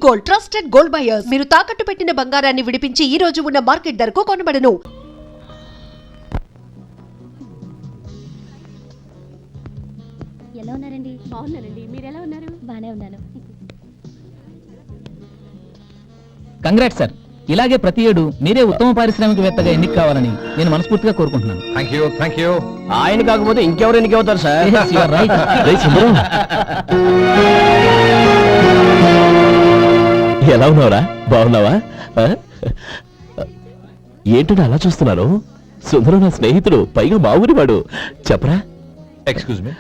Gold, trusted gold buyers. మీరు తాకట్టు పెట్టిన బంగారాన్ని విడిపించి ఈ రోజు ఉన్న మార్కెట్ ధరకు కొనబడను. ఎలా ఉన్నారండి? బాగున్నానండి. మీరు ఎలా ఉన్నారు? బానే ఉన్నాను. Congrats sir. ఇలాగే ప్రతి ఏడు మీరే ఉత్తమ పారిశ్రామికవేత్తగా ఎన్నిక కావాలని నేను మనస్ఫూర్తిగా కోరుకుంటున్నాను. Thank you. ఆయన కాకపోతే ఇంకెవరు ఎన్నికవుతారు sir? Yes, you are right. ఎలా ఉన్నావురా? బాగున్నావా? ఏంటని అలా చూస్తున్నారు? సుందరం నా స్నేహితుడు, పైగా మా ఊరి వాడు. చెప్పరా? ఎక్స్క్యూజ్ మీ,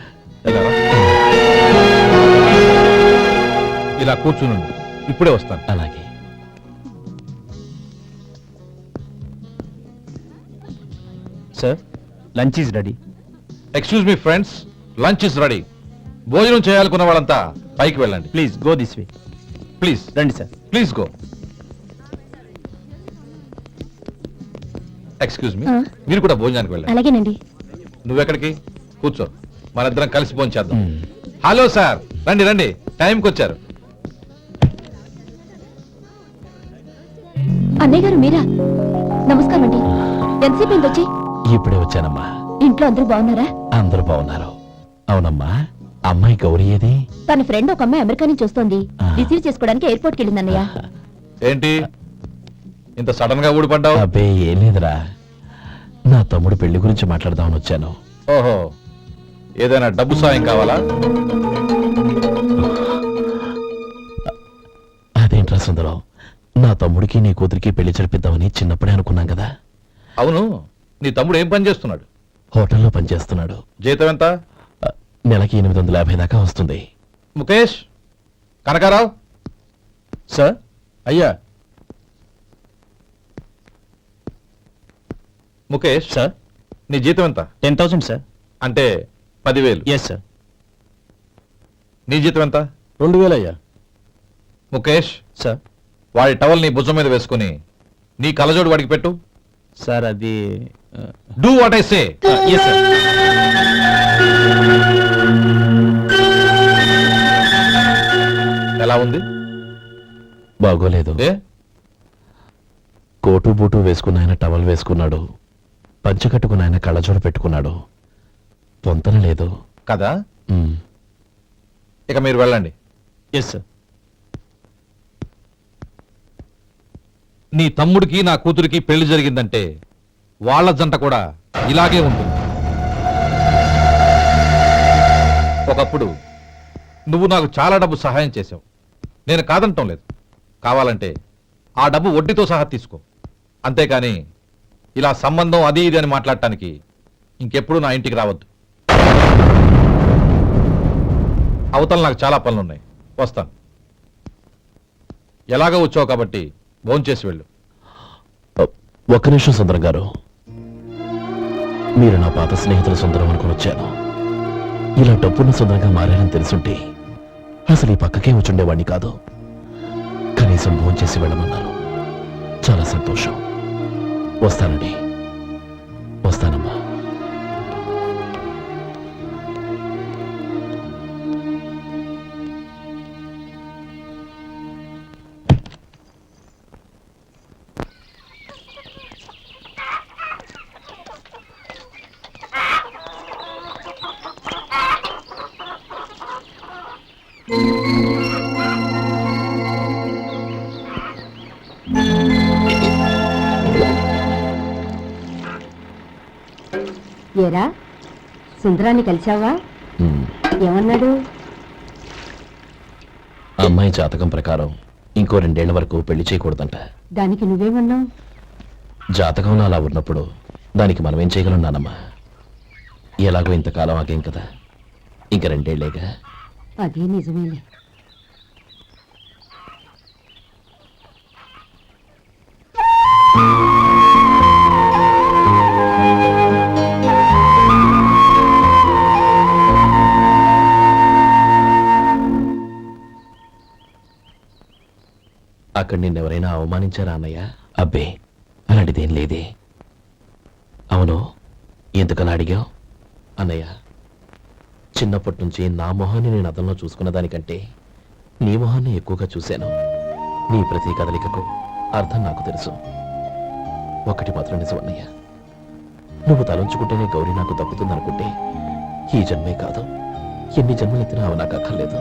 ఇలా కూర్చున్నాను, ఇప్పుడే వస్తాను. అలాగే. Sir, lunch is ready. Excuse me friends, lunch is ready. భోజనం చేయాలనుకున్న వాళ్ళంతా పైకి వెళ్ళండి. Please go this way. Please రండి sir. Please go. Excuse me, మీరు కూడా భోజనానికి వెళ్ళండి. అలాగేనండి. నువ్వెక్కడికి? కూర్చో, మనిద్దరం కలిసి భోజనం చేద్దాం. హలో సార్, రండి రండి, టైంకి వచ్చారు. అన్నయ్య గారు మీరా? నమస్కారం అండి. ఎంతసేపు అయింది వచ్చి? ఇప్పుడే వచ్చానమ్మా. ఇంట్లో అందరూ బాగున్నారా? అందరూ బాగున్నారు. అవునమ్మా, అమ్మాయి గౌరీ ఏది? తన ఫ్రెండ్ ఒక అమ్మాయి అమెరికా నుంచి వస్తోంది. రిసీవ్ చేసుకోవడానికి ఎయిర్పోర్ట్కి వెళ్ళింది అన్నయ్య. ఏంటి ఇంత సడన్ గా ఊడిపడ్డావు? అబ్బే ఏం లేదురా, నా తమ్ముడు పెళ్లి గురించి మాట్లాడదామని వచ్చాను. ఓహో, ఏదైనా డబ్బు సాయం కావాలా? అదేంట్రా సుందరం, నా తమ్ముడికి నీ కూతురికి పెళ్లి జరిపిద్దామని చిన్నప్పుడే అనుకున్నాం కదా. అవును, నీ తమ్ముడు ఏం పని చేస్తున్నాడు? హోటల్లో పనిచేస్తున్నాడు. జీతం ఎంత? నెలకి 850 దాకా వస్తుంది. ముఖేష్, కనకారావు. సార్. అయ్యా ముఖేష్ సార్. నీ జీతం ఎంత? 10,000 సార్. అంటే 10,000. Yes sir. నీ జీతం ఎంత? 2,000 అయ్యా. ముఖేష్ సార్. వాడి టవల్ నీ భుజం మీద వేసుకుని నీ కలజోడు వాడికి పెట్టు. సార్ అది do what I say. Yes sir. ఎలా ఉంది? బాగోలేదు. ఏ? కోటు బూటు వేసుకున్న ఆయన టవల్ వేసుకున్నాడు, పంచ కట్టుకున్న ఆయన కళ్ళజోడు పెట్టుకున్నాడు. పొంతన లేదు కదా. ఉమ్. ఇక మీరు వెళ్ళండి. Yes sir. నీ తమ్ముడికి నా కూతురికి పెళ్లి జరిగిందంటే వాళ్ళ జంట కూడా ఇలాగే ఉంటుంది. ఒకప్పుడు నువ్వు నాకు చాలా డబ్బు సహాయం చేశావు, నేను కాదంటం లేదు. కావాలంటే ఆ డబ్బు వడ్డీతో సహా తీసుకో. అంతేకాని ఇలా సంబంధం అది ఇది అని మాట్లాడటానికి ఇంకెప్పుడు నా ఇంటికి రావద్దు. అవతల నాకు చాలా పనులున్నాయి, వస్తాను. ఎలాగో వచ్చావు కాబట్టి భోంచేసి వెళ్ళు. ఒక్క నిమిషం సుందరం గారు, మీరు నా పాత స్నేహితుల సుందరం అనుకుని వచ్చాను. ఇలా డబ్బున్న సుందరంగా మారారని తెలుసుంటే అసలు ఈ పక్కకే వచ్చుండేవాడిని కాదు. కనీసం భోంచేసి వెళ్ళమన్నారు, చాలా సంతోషం. వస్తానండి. వస్తానమ్మా. ఏరా, సుందరాన్ని కలిశావా? ఏమన్నాడు? అమ్మాయి జాతకం ప్రకారం ఇంకో 2 ఏళ్ల వరకు పెళ్లి చేయకూడదంట. దానికి నువ్వేమన్నావు? జాతకంలో అలా ఉన్నప్పుడు దానికి మనం ఏం చేయగలం నానమ్మా? ఎలాగో ఇంతకాలం ఆగేం కదా, ఇంక 2 ఏళ్లేగా. అదే నిజమేలే. అక్కడ నిన్నెవరైనా అవమానించారా అన్నయ్య? అబ్బే, అలాంటిదేం లేదే. అవును, ఎందుకలా అడిగావు? అన్నయ్య, చిన్నప్పటి నుంచి నా మొహాన్ని నేను అతనిలో చూసుకున్న దానికంటే నీ మొహాన్ని ఎక్కువగా చూశాను. నీ ప్రతి కదలికకు అర్థం నాకు తెలుసు. ఒకటి మాత్రం నిజం అన్నయ్య, నువ్వు తలంచుకుంటేనే గౌరీ నాకు దక్కుతుందనుకుంటే ఈ జన్మే కాదు, ఎన్ని జన్మలెత్తినా అవి నాకు అక్కర్లేదు.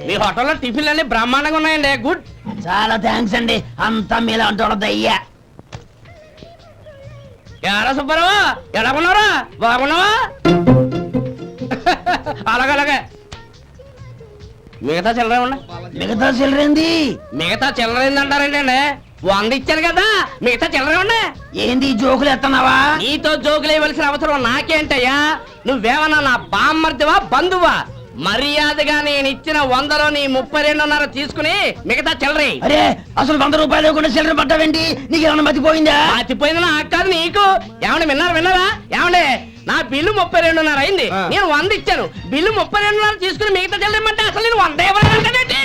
మీ హోటల్లో టిఫిన్లు అన్ని బ్రహ్మాండంగా ఉన్నాయండి. గుడ్, చాలా థ్యాంక్స్ అండి. అంతా మీలా అంటాడయ్యా. ఎరా సుబ్బారావు, ఎలా ఉన్నారా? బాగున్నావా? అలాగే మిగతా చిల్లర ఉన్నాయి. మిగతా చిల్లరేంది? మిగతా చిల్లరేంది అంటారండి అండి. 100 ఇచ్చాను కదా, మిగతా చిల్లరే ఉన్నాయి. ఏంది జోకులు ఎత్తన్నావా? నీతో జోకులు ఇవ్వాల్సిన అవసరం నాకేంటయ్యా? నువ్వేమన్నా నా బామ్మర్దివా బంధువా? మర్యాదగా నేను ఇచ్చిన 100లో నీ 32.5 తీసుకుని మిగతా చిల్లరే. అరే అసలు 100 రూపాయలు కూడా చిల్లర పట్టావేంటి? నీకు ఏమన్నా మతిపోయిందా? మతిపోయింది నాకు కాదు, నీకు. ఏమండి విన్నారా? ఏమండి నా బిల్లు 32.5 అయింది, నేను 100 ఇచ్చాను. బిల్లు 32.5 తీసుకుని మిగతా చిల్లరమంటే అసలు నేను 100 ఇవ్వాలంటే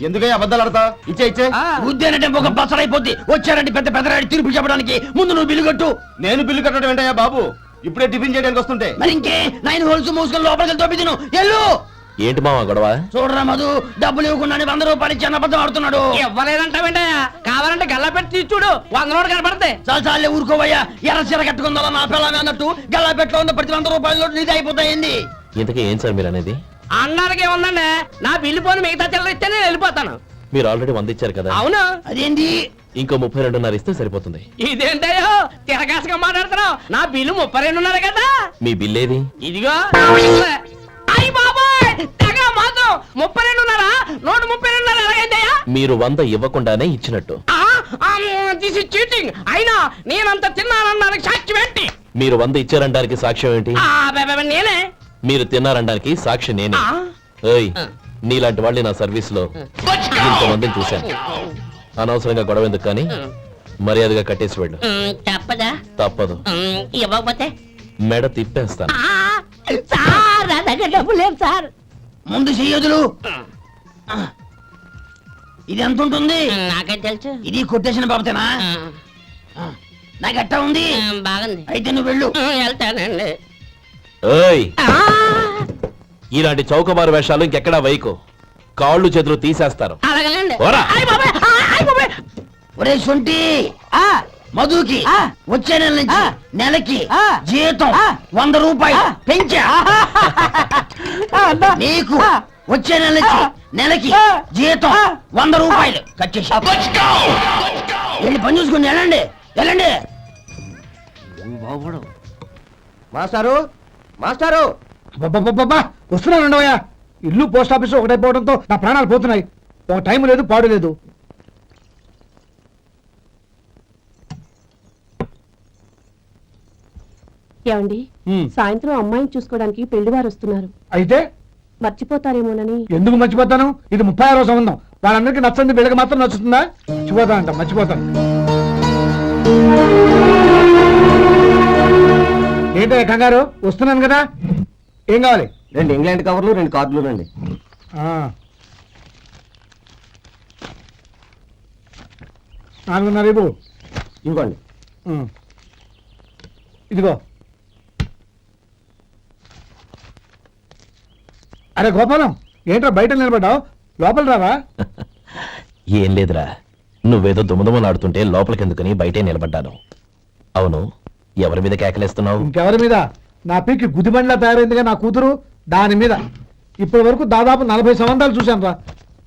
ఎందుకై అబద్ధాలు ఆడతా? ఇచ్చే ఉద్యానంటే ఒక బసరైపోద్ది. వచ్చారంటే పెద్ద పెద్దరాడి తీర్పు చెప్పడానికి ముందు నువ్వు బిల్లు కట్టు. నేను బిల్లు కట్టడం ఏంటయ్యా బాబు? ఇప్పుడే టిఫిన్ చేయడానికి వస్తుంటే. మరి ఇంకే 9 హోల్స్ మూసుకొని లోపలికి తోపి తిను. ఎల్లు. ఏంటి మావా గొడవ? చూడరా మధు, డబ్బులు ఇవ్వకుండా 100 రూపాయలు ఇచ్చి అబద్ధం ఆడుతున్నాడు. ఇవ్వలేదంటావేంటయ్యా? కావాలంటే గల్లా పెట్టి తీసి చూడు, 100 నోటు కనపడతాయి. చాలే ఊరుకోవయ్యా. ఎర్ర చీర కట్టుకుందా నా పిల్లమే అన్నట్టు గల్లా పెట్టలో ఉన్న ప్రతి 100 రూపాయల నోటు నీది అయిపోతాయింది. ఇంతకీ ఏం సార్ మీరు అనేది? అన్నారకి ఏముందండి, నా బిల్లు పోని మిగతా చిల్లర ఇస్తే నేను వెళ్ళిపోతాను. మీరు ఆల్రెడీ 100 ఇచ్చారు కదా. అవును. అదేంటి? ఇంకో 32.5 ఇస్తే సరిపోతుంది. ఇదేంటయ్యో తిరగాసుగా మాట్లాడుతున్నావు? నా బిల్లు 32.5 కదా. మీ బిల్ ఏది? ఇదిగో. అయ్య బాబాయ్, తెగ మాతో 32.5 నోటు 32.5 ఎలాగైందయ్యా? మీరు 100 ఇవ్వకుండానే ఇచ్చినట్టు. This is cheating. అయినా నేనంత తిన్నానన్నానికి సాక్ష్యం ఏంటి? మీరు 100 ఇచ్చారనడానికి సాక్ష్యం ఏంటి? నేనే. మీరు తిన్నారనడానికి సాక్షి నేనే. ఏయ్, నీలాంటి వాళ్ళని నా సర్వీస్ లో ఇంతమందిని చూశాను. అనవసరంగా గొడవ ఎందుకు కానీ మర్యాదగా కట్టేసి వెళ్ళు. తప్పదా? తప్పదు. ఇవ్వకపోతే మెడ తిప్పేస్తాను. సార్ నా దగ్గర డబ్బు లేదు సార్. ముందు చెయ్యదులు. ఇది ఎంత ఉంటుంది? నాకే తెలుసు. ఇది కొట్టేసిన బాబతేనా? నాకు ఎట్టా ఉంది? బాగుంది. అయితే నువ్వు వెళ్ళు. వెళ్తానండి. ఏయ్, ఇలాంటి చౌకబారు వేషాలు ఇంకెక్కడా వైకు. కాళ్ళు చేతులు తీసేస్తారు. అలాగేనండి. పోరా. ఒరే సొంటి, మధుకి వచ్చే నెల నుంచి నెలకి జీతం 100 రూపాయలు పెంచా. నీకు వచ్చే నెల నుంచి నెలకి జీతం 100 రూపాయలు కట్ చేసి వెళ్ళి పని చూసుకుని వెళ్ళండి. వెళ్ళండి. మాస్టారు, మాస్టారు, వస్తున్నాను ఉండవయ్యా. ఇల్లు పోస్ట్ ఆఫీస్ ఒకటైపోవడంతో నా ప్రాణాలు పోతున్నాయి. ఒక టైం లేదు, పాడు లేదు. ఏమండి, సాయంత్రం అమ్మాయిని చూసుకోవడానికి పెళ్లివారు వస్తున్నారు. అయితే మర్చిపోతారేమోనని. ఎందుకు మర్చిపోతాను? ఇది 36వ సంబంధం. వాళ్ళందరికీ నచ్చంది వీళ్ళకి మాత్రం నచ్చుతుందా? మర్చిపోతానంట, మర్చిపోతాను. ఏంటయ్యా కంగారు? వస్తున్నాను కదా. ఏం కావాలి? 2 ఇంగ్లాండ్ కవర్లు, 2 కార్డులు రండి. 4.5 ఇవ్వు. ఇవ్వండి. ఇదిగో. అరే గోపాలం, ఏంట్రా బయట నిలబడ్డావు? లోపల రావా? ఏం లేదురా, నువ్వేదో దుమదుమలాడుతుంటే లోపలికెందుకని బయటే నిలబడ్డాను. అవును, ఎవరి మీద కేకలేస్తున్నావు? ఇంకెవరి మీద? నా పీకి గుదిబండ్లా తయారైందిగా నా కూతురు, దాని మీద. ఇప్పటి వరకు దాదాపు 40 సంవత్సరాలు చూశాను రా.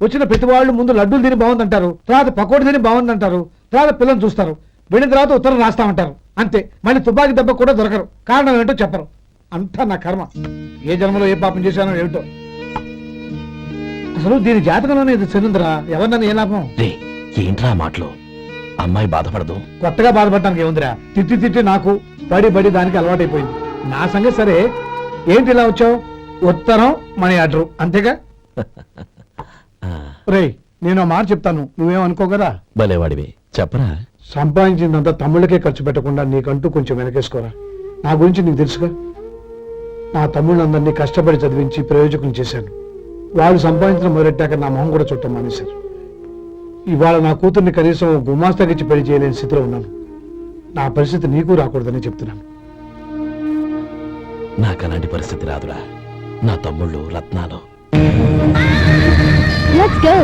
వచ్చిన ప్రతి వాళ్ళు ముందు లడ్డూలు తిని బాగుందంటారు, తర్వాత పకోడీ తిని బాగుందంటారు, తర్వాత పిల్లలు చూస్తారు, వెళ్ళిన తర్వాత ఉత్తరం రాస్తామంటారు. అంతే. మళ్ళీ తుపాకీ దెబ్బ కూడా దొరకరు. కారణం ఏంటో చెప్పరు. అంతా నా కర్మ. ఏ జన్మలో ఏ పాపం చేశానో ఏమిటో. అసలు దీని జాతకంలోనే ఇది చెందుందిరా. ఎవరినన్నా ఏ లాభం? రే, ఏంట్రా మాటలు? అమ్మాయి బాధపడదు. కొత్తగా బాధపడటానికి ఏముందిరా? తిట్టి తిట్టి నాకు పడి పడి దానికి అలవాటైపోయింది. నా సంగతి సరే, ఏంటి ఇలా వచ్చావు? ఉత్తరం మనీ ఆర్డర్ అంతేగా? రేయ్, నేను మాట చెప్తాను, నువ్వేమనుకో కదా. భలేవాడివి, చెప్పరా. సంపాదించిందంతా తమ్ముళ్ళకే ఖర్చు పెట్టకుండా నీకంటూ కొంచెం వెనకేసుకోరా. నా గురించి నీకు తెలుసుగా. నా తమ్ముళ్ళందరినీ కష్టపడి చదివించి ప్రయోజకులు చేశాను. వాళ్ళు సంపాదించడం మొదలెట్టాక నా మొహం కూడా చుట్టం మానేశారు. ఇవాళ నా కూతుర్ని కనీసం గుమాస్తాకిచ్చి పెళ్లి చేయలేని స్థితిలో ఉన్నాను. నా పరిస్థితి నీకు రాకూడదని చెప్తున్నాను. నాకు అలాంటి పరిస్థితి రాదురా. నా తమ్ముళ్ళు రత్నాలు. Let's go.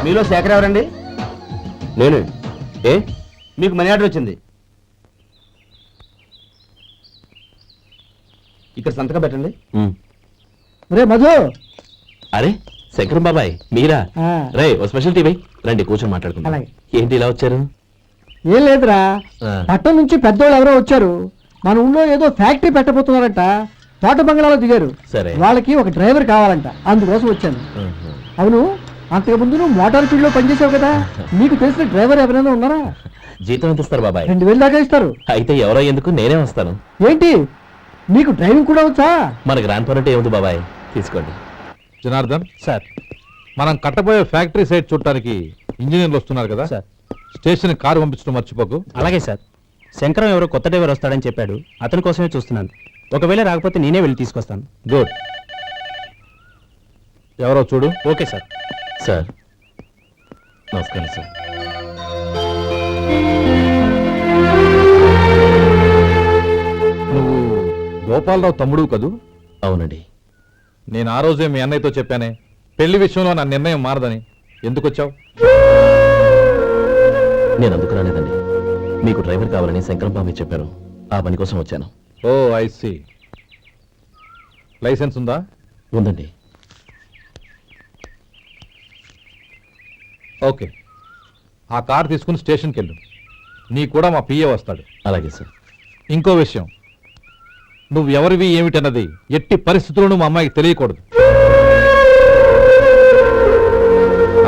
మీలో శేఖర్ ఎవరండి? నేను ఏ మీకు మనీ ఆర్డర్ వచ్చింది. ఇక్కడ సంతకం పెట్టండి. రే మధు, అరే శంకరం బాబాయ్ మీరా? ఆ. రే ఓ స్పెషల్ టీవీ రండి కూర్చొని మాట్లాడుకుందాం. అలాగే. ఏంటి ఇలా వచ్చారు? ఏం లేదురా, ఆ. పట్టణం నుంచి పెద్దోళ్ళు ఎవరో వచ్చారు. మన ఊళ్ళో ఏదో ఫ్యాక్టరీ పెట్టబోతున్నారంట. తోట బంగ్లాలో దిగారు. సరే. వాళ్ళకి ఒక డ్రైవర్ కావాలంట, అందుకోసం వచ్చాను. ఆహా. అవును, అంతకుముందు నువ్వు మోటార్ ఫీల్డ్ లో పనిచేసావు కదా, నీకు తెలిసిన డ్రైవర్ ఎవరైనా ఉన్నారా? జీతం ఎంత ఇస్తారు బాబాయ్? 2000 దాకా ఇస్తారు. అయితే ఎవరో ఎందుకు, నేనే వస్తాను. ఏంటి, నీకు డ్రైవింగ్ కూడా వచ్చా? మన గ్రాండ్ పరంటే ఏముంది బాబాయ్, తీసుకోండి. జనార్దన్, సార్. మనం కట్టబోయే ఫ్యాక్టరీ సైట్ చూడటానికి ఇంజనీర్లు వస్తున్నారు కదా, సార్. స్టేషన్ కారు పంపించడం మర్చిపోకు. అలాగే సార్. శంకరం ఎవరో కొత్త డ్రైవర్ వస్తాడని చెప్పాడు, అతని కోసమే చూస్తున్నాను. ఒకవేళ రాకపోతే నేనే వెళ్ళి తీసుకొస్తాను. గుడ్. ఎవరో చూడు. Okay sir. సార్ నమస్కారం సార్. నువ్వు గోపాలరావు తమ్ముడు కదూ? అవునండి. నేను ఆ రోజే మీ అన్నయ్యతో చెప్పానే, పెళ్లి విషయంలో నా నిర్ణయం మారదని. ఎందుకు వచ్చావు? నేను అందుకు రాలేదండి. మీకు డ్రైవర్ కావాలని శంకరం బాబాయ్ చెప్పారు, ఆ పని కోసం వచ్చాను. ఓ ఐ సీ. లైసెన్స్ ఉందా? ఉందండి. ఓకే, ఆ కార్ తీసుకుని స్టేషన్కి వెళ్ళు. నీ కూడా మా పిఏ వస్తాడు. అలాగే సార్. ఇంకో విషయం, నువ్వు ఎవరివి ఏమిటన్నది ఎట్టి పరిస్థితుల్లోనూ మా అమ్మాయికి తెలియకూడదు.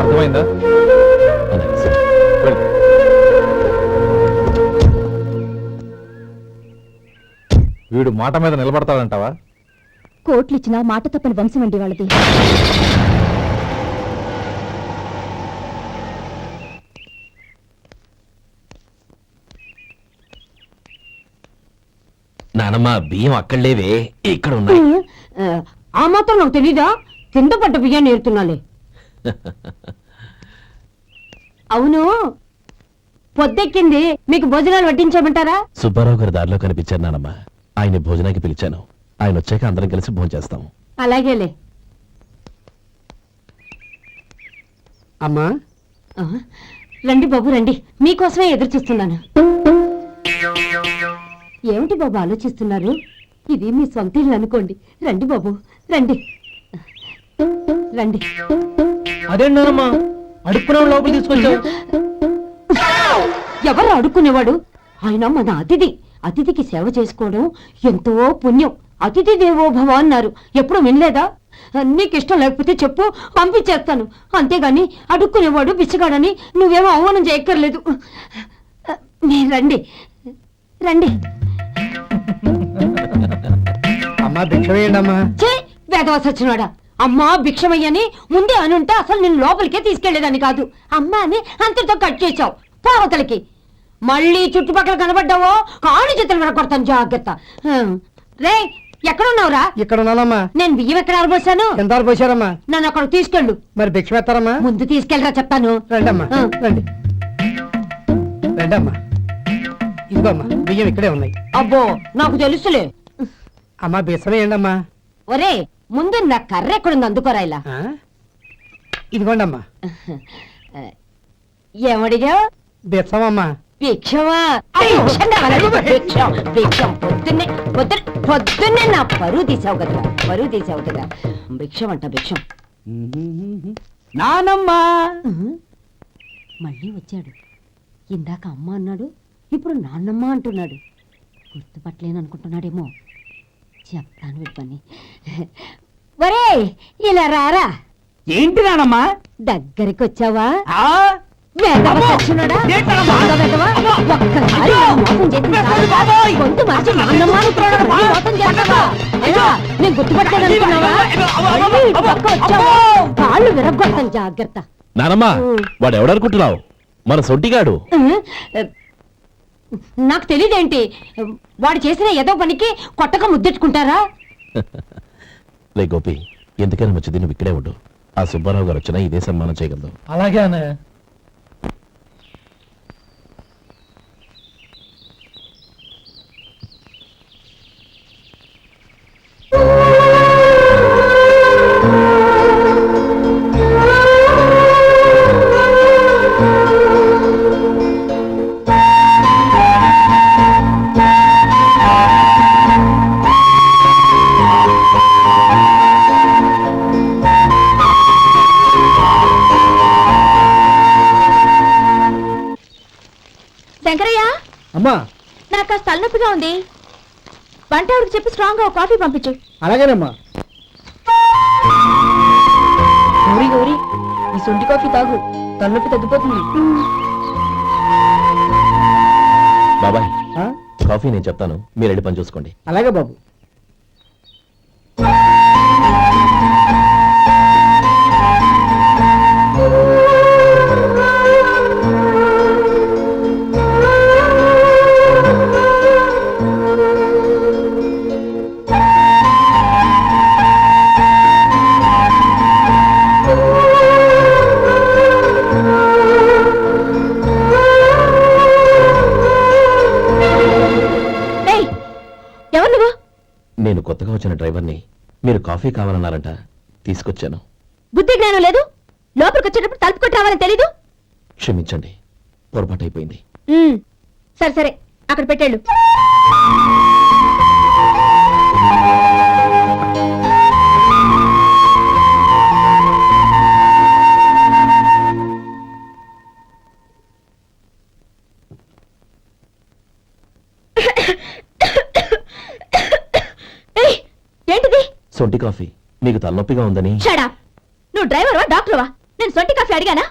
అర్థమైందా? అలాగే సార్. వెళ్ళు. వీడు మాట మీద నిలబడతాడంటావా? కోట్లు ఇచ్చిన మాట తప్పని వంశం అండి వాళ్ళది. నానమ్మ బియ్యం అక్కడ లేవే, ఇక్కడ ఉన్నాయి. ఆ మాత్రం నాకు తెలీదా? కింద పడ్డ బియ్యాన్ని ఏరుతున్నాలే. అవును, పొద్దెక్కింది, మీకు భోజనాలు వడ్డించమంటారా? సుబ్బారావు గారి దారిలో కనిపించారు నానమ్మ, ఆయన భోజనానికి పిలిచాను. ఆయన వచ్చాక అందరం కలిసి భోజనం చేస్తాం. అలాగేలే. అమ్మా, ఆ, రండి బాబు రండి, మీకోసమే ఎదురు చూస్తున్నాను. ఏమిటి బాబు ఆలోచిస్తున్నారు? ఇది మీ సొంత ఇల్లు అనుకోండి. రండి బాబు రండి రండి. అదేంటమ్మా అడుక్కునే లోపల తీసుకొచ్చావు? ఎవరు అడుక్కునేవాడు? ఆయన మన అతిథి. అతిథికి సేవ చేసుకోవడం ఎంతో పుణ్యం. అతిథి దేవో భవ అన్నారు, ఎప్పుడు వినలేదా? నీకు ఇష్టం లేకపోతే చెప్పు, పంపించేస్తాను. అంతేగాని అడుక్కునేవాడు బిచ్చగాడని నువ్వేమో అవమానం చేయక్కర్లేదు. మీరు రండి రండి. అమ్మా భిక్ష వేయండి అమ్మా. చే వేదవ సచ్చినాడా, అమ్మా భిక్షమయ్యని ముందే అనుంటే అసలు నేను లోపలికే తీసుకెళ్లేదని కాదు. అమ్మా అని అంతటితో కట్ చేశావు. పావతలకి మళ్ళీ చుట్టుపక్కల కనబడ్డావో కాళ్ళు చేతులు వినకొడతాను, జాగ్రత్త. రే ఎక్కడున్నావురా? ఇక్కడ ఉన్నానమ్మా. నేను బియ్యం ఎక్కడ ఆరబోసాను? ఎంత పోసారమ్మా? నన్ను అక్కడ తీసుకెళ్ళు. మరి భిక్ష పెడతారమ్మా? ముందు తీసుకెళ్ళరా చెప్తాను. రండమ్మా, ఆ. రండి రండమ్మా. ఇదిగోమ్మా బియ్యం ఇక్కడే ఉన్నాయి. అబ్బో నాకు తెలుసులే. అమ్మా బిసం వేయండి అమ్మా. ఒరే ముందు నా కర్ర ఎక్కడుంది, అందుకోరా ఇలా. ఆ? ఇదిగోండి అమ్మా. ఏమడిగా? బిసం అమ్మా. భిక్షమా భిక్షం కావాలండి, భిక్షం భిక్షం పొద్దున్నే నా పరువు తీసావు కదరా భిక్షం అంట భిక్షం. నానమ్మా మళ్ళీ వచ్చాడు. ఇందాక అమ్మ అన్నాడు, ఇప్పుడు నాన్నమ్మ అంటున్నాడు. గుర్తుపట్టలేననుకుంటున్నాడేమో. చెప్తాను వీడి పని. ఒరే ఇలా రారా. ఏంటి నానమ్మా? దగ్గరికి వచ్చావా? ఆ? వేదవ సచ్చినోడా? ఏంటమ్మా? వేదవ? ఒక్కసారి మోసం చేసి గొంతు మార్చి నాన్నమ్మ అనుకున్నాడు. మోసం చేస్తావా? ఎలా? నేను గుర్తుపట్టలేదనుకున్నావా? మళ్ళీ ఇటు పక్క వచ్చావా? కాళ్ళు విరగ్గొడతాను, జాగ్రత్త. నానమ్మా వాడు ఎవడనుకుంటున్నావు? మన సొంటిగాడు. నాకు తెలియదేంటి, వాడు చేసిన ఏదో పనికి కొట్టక ముద్దెట్టుకుంటారా? లే గోపి, ఎందుకైనా మంచిది నువ్వు ఇక్కడే ఉండు. ఆ సుబ్బారావు గారు వచ్చినా ఇదే సన్మానం చేయగలదు. అలాగే అన్నయ్య. శంకరయ్య, అమ్మా నాకు కాస్త తలనొప్పిగా ఉంది. వంట ఆవిడకి చెప్పి స్ట్రాంగ్ గా కాఫీ పంపించు. అలాగేనమ్మా. గౌరీ గౌరీ, ఈ సొంటి కాఫీ తాగు, తలనొప్పి తగ్గిపోతుంది. బాబాయ్ ఆ? కాఫీ నేను చెప్తాను, మీరు వెళ్ళి పని చూసుకోండి. అలాగే బాబు. ఎవరు నువ్వు? నేను కొత్తగా వచ్చిన డ్రైవర్ని. మీరు కాఫీ కావాలన్నారంట, తీసుకొచ్చాను. బుద్ధి జ్ఞానం లేదు. లోపలికి వచ్చేటప్పుడు తలుపు కొట్టి రావాలని తెలీదు. క్షమించండి, పొరపాటు అయిపోయింది. సరే సరే, అక్కడ పెట్టేళ్ళు. ఏంటిది? సొంటి కాఫీ. మీకు తలనొప్పిగా ఉందని. షడా, నువ్వు డ్రైవర్వా డాక్టర్వా? నేను సొంటి కాఫీ అడిగానా?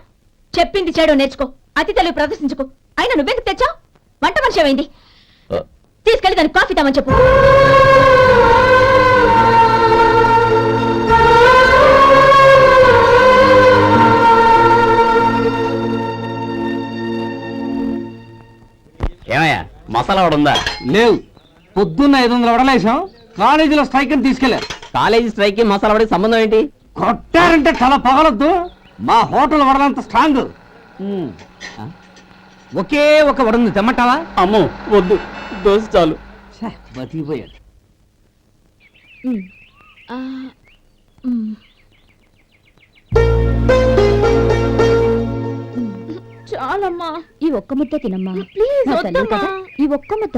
చెప్పింది చేయడం నేర్చుకో, అతి తెలివి ప్రదర్శించుకో. అయినా నువ్వెందుకు తెచ్చావు? వంట మనిషి ఏమైంది? ఆ, తీసుకెళ్ళి దానికి కాఫీ తామని చెప్పు. ఏమయ్యా, మసాలా వాడు ఉందా? లేవు. పొద్దున్న 500 వడలేసాం, కాలేజీలో స్ట్రైక్ అని తీసుకెళ్లారు. కాలేజీ స్ట్రైక్ కి మసాలా వాడికి సంబంధం ఏంటి? కొట్టారంటే తల పగలొద్దు. మా హోటల్ వడలంత స్ట్రాంగ్. ఒకే ఒక వడుంది, తెమ్మంటావా? అమ్మో వద్దు, దోశ చాలు. బతికిపోయాడు. చాలమ్మా, ఈ ఒక్క ముద్ద తినమ్మా. ప్లీజ్ నా తల్లి కదా, ఈ ఒక్క ముద్ద.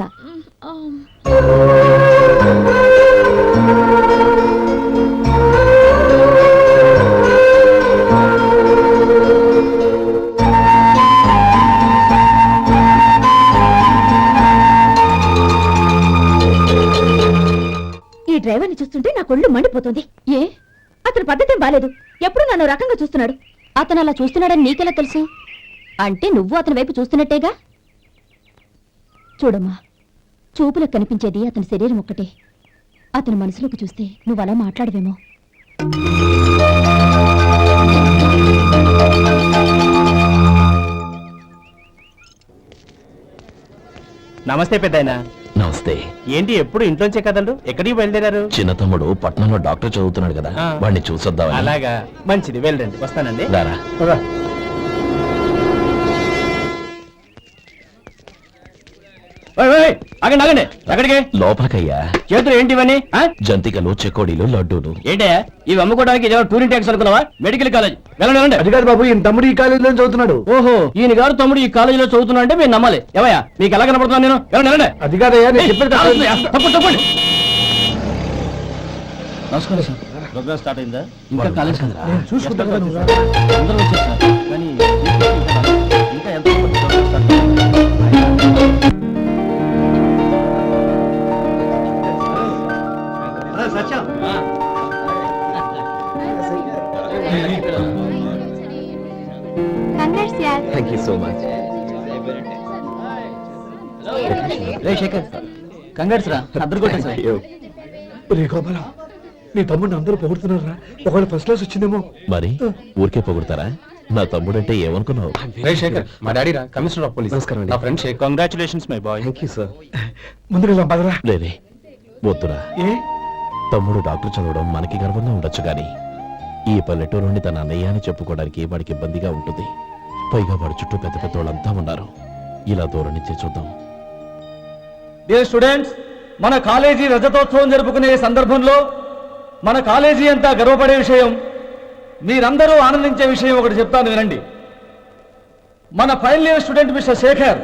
ఈ డ్రైవర్ని చూస్తుంటే నా కొళ్ళు మండిపోతుంది. ఏ, అతని పద్ధతి బాలేదు. ఎప్పుడు నన్ను రకంగా చూస్తున్నాడు. అతను అలా చూస్తున్నాడని నీకెలా తెలుసు? అంటే నువ్వు అతని వైపు చూస్తున్నట్టేగా. చూడమ్మా, చూపులకు కనిపించేది అతని శరీరం ఒక్కటే. అతని మనసులోకి చూస్తే నువ్వు అలా మాట్లాడవేమో. నమస్తే పెద్దాయనా. నమస్తే. ఏంటి ఎప్పుడు ఇంట్లోంచే కదండు, ఎక్కడికి బయలుదేరారు? చిన్న తమ్ముడు పట్నంలో డాక్టర్ చదువుతున్నాడు కదా, ఆ. వాడిని చూసొద్దామని. అలాగా, మంచిది, వెళ్ళండి. వస్తానండి. రారా. ఆగండి ఆగండి ఎక్కడికి లోపలికయ్యా. చేతులు ఏంటి ఇవన్నీ జంతికలు, చెకోడీలు, లడ్డూలు. ఏంటే ఇవి అమ్ముకోవడానికి ఇదేమో టూరింగ్ ట్యాక్స్ అనుకున్నావా? మెడికల్ కాలేజ్ వెళ్ళండి. అది కాదు బాబు, ఈయన తమ్ముడు ఈ కాలేజీలో చదువుతున్నాడు. ఓహో, ఈయన గారు తమ్ముడు ఈ కాలేజీలో చదువుతున్నా అంటే మీరు నమ్మాలి. ఏవయ్యా మీకు ఎలా కనపడుతున్నాను నేను? వెళ్ళండి. అది కాదయ్యా, నేను చెప్పేది కాదు. తప్పండి. నమస్కారం సార్. ప్రోగ్రామ్ స్టార్ట్ అయిందా? ఇంకా కాలేజ్ కదా. నేను చూసుకుంటాను కదా నువ్వు రా. అందరూ వచ్చారు సార్. కానీ ఇంకా ఎంత program start thank you so much. రే శేఖర్, కంగ్రాట్స్ రా. అందరు కొట్టారు సార్. రే గోపాల, నీ తమ్ముడిని అందరూ పొగుడుతున్నారా? ఒకవేళ ఫస్ట్ క్లాస్ వచ్చిందేమో. మరి ఊరికే పొగుడతారా? నా తమ్ముడంటే ఏమనుకున్నావు? శేఖర్, మా డాడీ రా, కమిషనర్ ఆఫ్ పోలీస్. నమస్కారం అండి. నా friend Shekhar. Congratulations my boy. Thank you sir. ముందుకు వెళ్దాం పదరా. లేదే, వద్దురా. ఏ తమ్ముడు డాక్టర్ చదవడం మనకి గర్వంగా ఉండొచ్చు కానీ ఈ పల్లెటూరు నుండి తన అన్నయ్య అని చెప్పుకోవడానికి వాడికి ఇబ్బందిగా ఉంటుంది. పైగా వాడి చుట్టూ పెద్ద పెద్ద వాళ్ళంతా ఉన్నారు. ఇలా దూరం నుంచే చూద్దాం. డియర్ స్టూడెంట్స్, మన కాలేజీ రజతోత్సవం జరుపుకునే సందర్భంలో మన కాలేజీ అంతా గర్వపడే విషయం, మీరందరూ ఆనందించే విషయం ఒకటి చెప్తాను వినండి. మన final year student mister Shekhar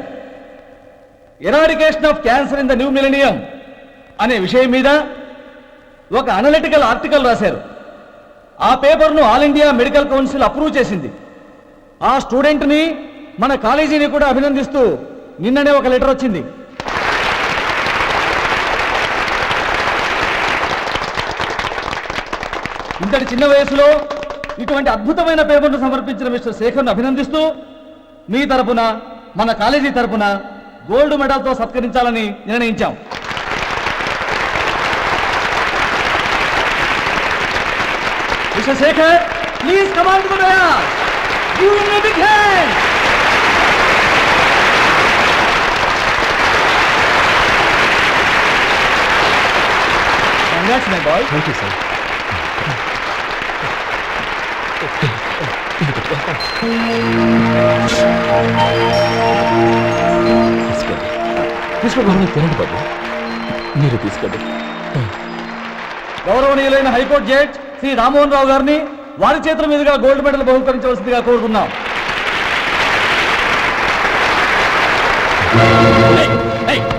eradication of cancer in the new millennium అనే విషయం మీద ఒక అనలిటికల్ ఆర్టికల్ రాశారు. ఆ పేపర్ను all India medical council approve చేసింది. ఆ స్టూడెంట్ని, మన కాలేజీని కూడా అభినందిస్తూ నిన్ననే ఒక లెటర్ వచ్చింది. ఇంతటి చిన్న వయసులో ఇటువంటి అద్భుతమైన పేపర్ను సమర్పించిన మిస్టర్ శేఖర్ను అభినందిస్తూ మీ తరపున, మన కాలేజీ తరపున గోల్డ్ మెడల్తో సత్కరించాలని నిర్ణయించాం. Mister Shekhar, please come on to the dais. Give him a big hand. Congrats my boy. Thank you sir. తీసుకోండి. తినండి బాబు, మీరు తీసుకోండి. గౌరవనీయులైన హైకోర్టు జడ్జ్ శ్రీ రామ్మోహన్ రావు గారిని వారి చేతుల మీదుగా గోల్డ్ మెడల్ బహుకరించవలసిందిగా కోరుతున్నాం.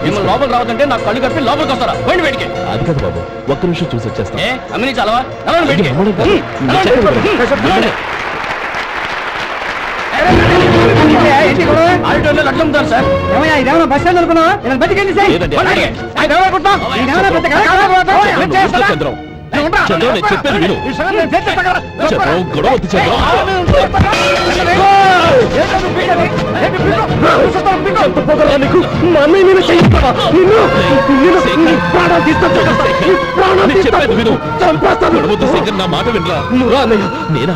మిమ్మల్ని లోపలికి రావద్దంటే నాకు కళ్ళు కప్పి లోపలికి వస్తారా? పోయింది బయటికి. అది కాదు బాబు, ఒక్క నిమిషం చూసి వచ్చేస్తాం. అమ్మిని చాలవా? లక్షంటారు సార్. ఇదేమన్నా బస్ స్టాండ్ అనుకున్నావా? బతికెళ్ళి లేదండి. చంద్రం, చంద్రం, నేను చెప్పేది విను. చంద్రం, గొడవ వద్దు చంద్రం. చెప్పేది విను. గొడవద్దు శేఖర్, నా మాట వినరా. నేనా?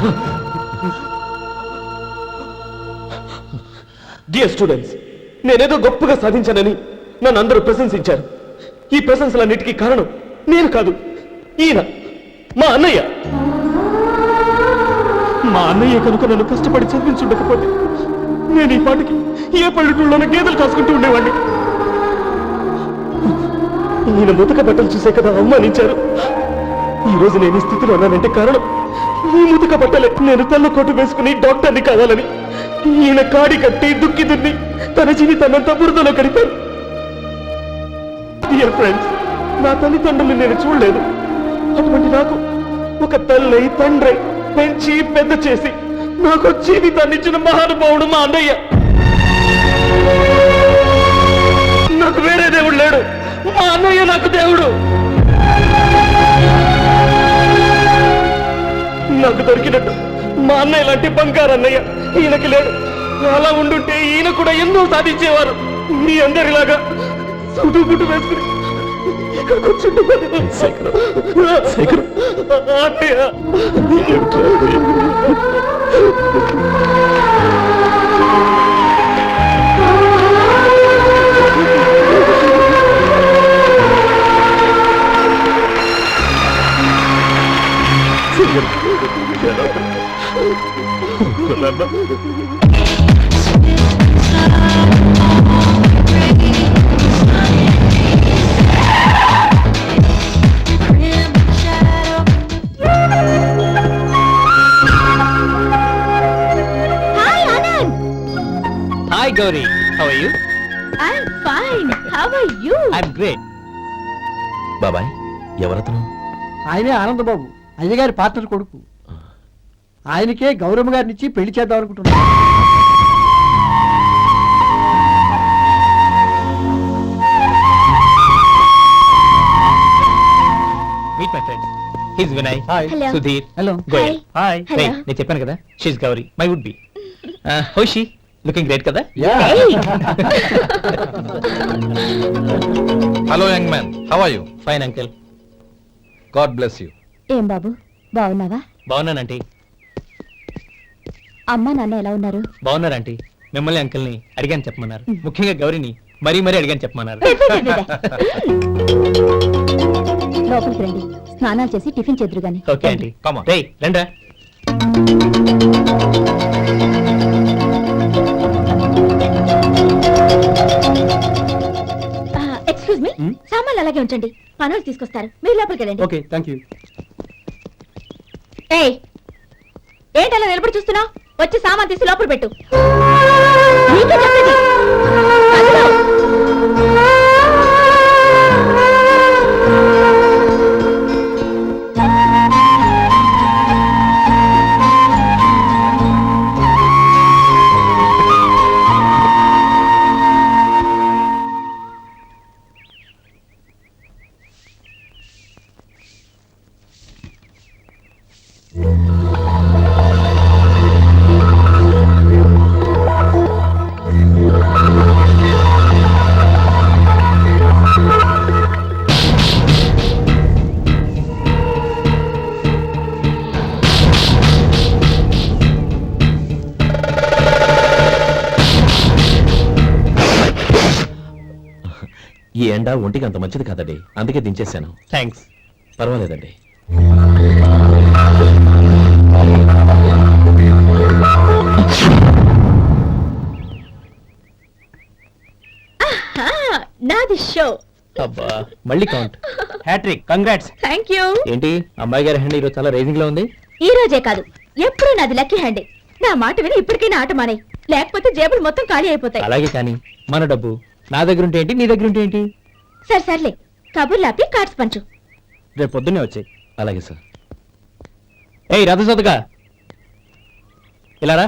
డియర్ స్టూడెంట్స్, నేనేదో గొప్పగా సాధించానని నన్ను అందరూ ప్రశంసించారు. ఈ ప్రశంసలన్నిటికీ కారణం నేను కాదు, ఈయన మా అన్నయ్య. మా అన్నయ్య కనుక నన్ను కష్టపడి చదివించుండకపోతే నేను ఈ పాటికి ఏ పల్లెటూళ్ళలోనూ గేదెలు కాసుకుంటూ ఉండేవాడిని. ఈయన ముతక బట్టలు చూసే కదా అవమానించారు. ఈ రోజు నేను ఈ స్థితిలో ఉన్నానంటే కారణం ఈ ముతక బట్టలే. నేను తెల్ల కోటు వేసుకుని డాక్టర్ని కావాలని ఈయన కాడి కట్టి దుక్కి దున్ని తన జీవితాన్నంతా బురదలో గడిపారు. డియర్ ఫ్రెండ్స్, నా తల్లిదండ్రులు నేను చూడలేదు. అటువంటి నాకు ఒక తల్లి తండ్రి పెంచి పెద్ద చేసి నాకు జీవితాన్ని ఇచ్చిన మహానుభావుడు మా అన్నయ్య. నాకు వేరే దేవుడు లేడు, మా అన్నయ్య నాకు దేవుడు. నాకు దొరికినట్టు మా అన్నయ్య లాంటి బంగారు అన్నయ్య ఈయనకి లేడు. అలా ఉండుంటే ఈయన కూడా ఎన్నో సాధించేవారు. మీ అందరిలాగా సుటుగుట్టు వేసుకుని ఇక్కడ కూర్చుంటున్నాను. అన్నయ్య, Gauri, how are you? I'm fine. How are you? I'm great. బాబాయ్, ఎవరతను? ఆయనే ఆనందబాబు, అయ్యగారి పార్ట్నర్ కొడుకు. ఆయనకే గౌరమ్మ గారిని ఇచ్చి పెళ్లి చేద్దాం అనుకుంటున్నాను. Meet my friend. His Vinay. Hi. Hello. Sudhir. Hello. Goyal. Hi. Hello. నేను చెప్పాను కదా, she's Gauri, my would be. How she? Looking great కదా? Hello young man, how are you? Fine uncle. God bless you. ఏం బాబు, బాగున్నావా? బాగున్నానంటీ. అమ్మా నాన్న ఎలా ఉన్నారు? బాగున్నారంటీ. మిమ్మల్ని అంకిల్ని అడిగాను చెప్పమన్నారు. ముఖ్యంగా గౌరీని మరీ మరీ అడిగాను చెప్పమన్నారు. లోపలికి రండి, స్నానాలు చేసి టిఫిన్ చేద్దరు గాని. Okay aunty. Come on. రేయ్ రండ్రా. ఎక్స్క్యూజ్ మీ, సామాన్లు అలాగే ఉంచండి, పనులు తీసుకొస్తారు. మీరు లోపలికి వెళ్ళండి. Okay, thank you. ఏయ్, ఏంటలా నిలబడి చూస్తున్నావు? వచ్చి సామాన్ తీసి లోపల పెట్టు. నీకే చెప్పేది. కదలు. ఈ ఎండ ఒంటికి అంత మంచిది కాదండి, అందుకే దించేశాను. థ్యాంక్స్. పర్వాలేదండి. నాది షో. అబ్బా, మళ్ళీ count. Hattrick, congrats. Thank you. ఏంటి అమ్మాయి గారి హ్యాండ్ ఈరోజు చాలా రైజింగ్ లో ఉంది. ఈ రోజే కాదు, ఎప్పుడు నాది లక్కీ హ్యాండే. నా మాట విని ఇప్పటికైనా ఆట మానే, లేకపోతే జేబులు మొత్తం ఖాళీ అయిపోతాయి. అలాగే కానీ మన డబ్బు నా దగ్గర ఉంటే ఏంటి, నీ దగ్గర ఉంటే ఏంటి? సరే సర్లే, కబుర్లు ఆపి కార్డ్స్ పంచు. రేపు పొద్దున్నే వచ్చాయి. అలాగే సార్. ఏయ్ రథసోదగా, ఇలా రా.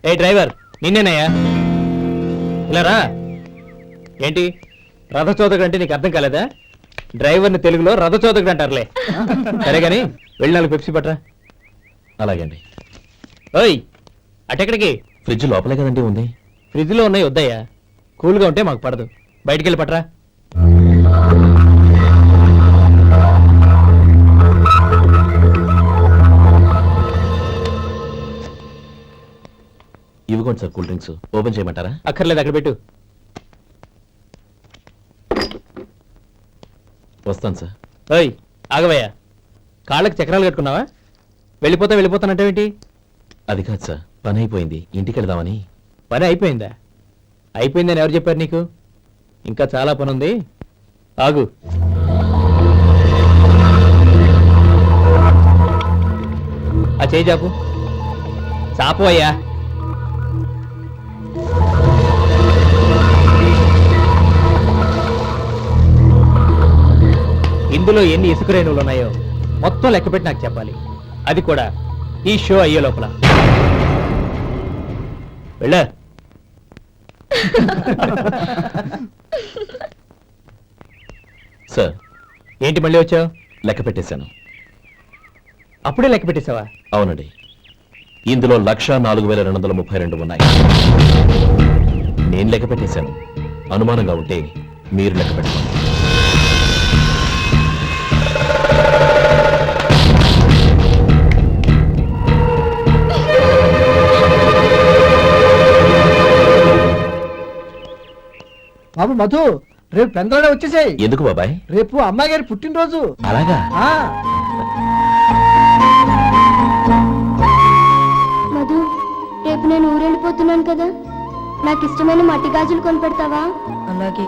ఏ డ్రైవర్, నిన్నేనయ్యా, ఇలా రా. ఏంటి రథచోదకుడు అంటే నీకు అర్థం కాలేదా? డ్రైవర్ని తెలుగులో రథచోదకుడు అంటారులే. సరే గాని వెళ్ళి 4 పెప్సీ పట్రా. అలాగే అండి. ఓయ్, అటెక్కడికి? ఫ్రిడ్జ్ లోపలే కదండి ఉంది. ఫ్రిడ్జ్ లో ఉన్నాయి, వద్దయ్యా. కూల్గా ఉంటే మాకు పడదు. బయటికి వెళ్ళి పట్రా. ఇవ్వకోండి సార్, కూల్ డ్రింక్స్. ఓపెన్ చేయమంటారా? అక్కర్లేదు, అక్కడ పెట్టు. వస్తాను సార్. ఓయ్ ఆగవయ్యా, కాళ్ళకి చక్రాలు కట్టుకున్నావా? వెళ్ళిపోతానంటావేంటి? అది కాదు సార్, పని అయిపోయింది, ఇంటికి వెళ్దామని. పని అయిపోయిందా? అయిపోయిందని ఎవరు చెప్పారు నీకు? ఇంకా చాలా పని ఉంది, ఆగు. ఆ చేయి చాపు. చాపు అయ్యా. ఇందులో ఎన్ని ఇసుక రేణువులు ఉన్నాయో మొత్తం లెక్కపెట్టి నాకు చెప్పాలి. అది కూడా ఈ షో అయ్యే లోపల. వెళ్ళా. సార్, ఏంటి మళ్ళీ వచ్చావు? లెక్క పెట్టేశాను. అప్పుడే లెక్క పెట్టేశావా? అవునండి. ఇందులో 1,04,232 ఉన్నాయి. నేను లెక్క పెట్టేశాను. అనుమానంగా ఉంటే మీరు లెక్క పెట్టుకోండి. బాబు మధు, రేపు పెందలాడే వచ్చేసాయి. ఎందుకు బాబాయ్? రేపు అమ్మాయి గారి పుట్టినరోజు. అలాగా? మధు, రేపు నేను ఊరెళ్ళిపోతున్నాను కదా, నాకు ఇష్టమైన మట్టి గాజులు కొనిపెడతావా? అలాగే.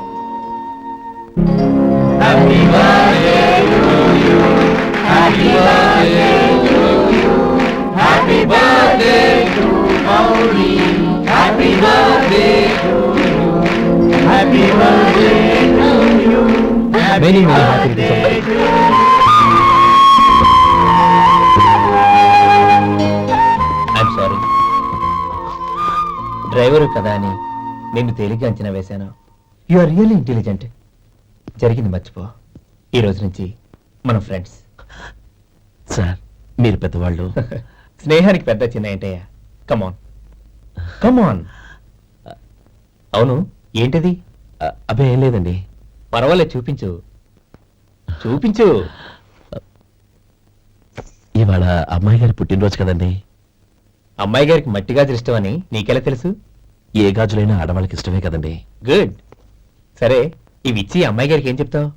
Happy birthday to Maureen. Many happy returns. I'm sorry, driver కదా అని నిన్ను తేలిగ్గా అంచనా వేశాను. You are really intelligent. జరిగింది మర్చిపో. ఈ రోజు నుంచి మనం ఫ్రెండ్స్. సార్ మీరు పెద్దవాళ్ళు. స్నేహానికి పెద్ద చిన్న ఏంటయ్యా? కమాన్ కమాన్. అవును, ఏంటిది? అబ్బే ఏం లేదండి. పర్వాలేదు, చూపించు చూపించు. ఇవాళ అమ్మాయి గారి పుట్టినరోజు కదండి. అమ్మాయి గారికి మట్టి గాజులు ఇష్టమని నీకెలా తెలుసు? ఏ గాజులైనా ఆడవాళ్ళకి ఇష్టమే కదండి. గుడ్. సరే, ఇవి ఇచ్చి అమ్మాయి గారికి ఏం చెప్తావు?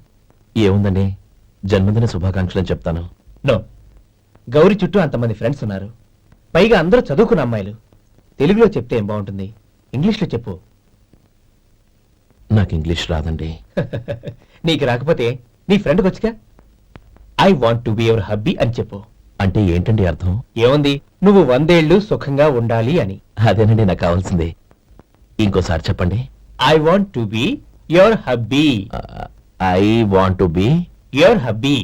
ఏముందండి, జన్మదిన శుభాకాంక్షలు అని చెప్తాను. నో, గౌరీ చుట్టూ అంతమంది ఫ్రెండ్స్ ఉన్నారు, పైగా అందరూ చదువుకున్న అమ్మాయిలు. తెలుగులో చెప్తే ఏం బాగుంటుంది? ఇంగ్లీష్లో చెప్పు. నాకు ఇంగ్లీష్ రాదండి. నీకు రాకపోతే నీ ఫ్రెండ్కి వచ్చిగా I want to be your hubby అని చెప్పు. అంటే ఏంటండి అర్థం? ఏముంది, నువ్వు 100 ఏళ్ళు సుఖంగా ఉండాలి అని. అదేనండి నాకు కావాల్సింది. ఇంకోసారి చెప్పండి. I want to be your hubby. I want to be your hubby.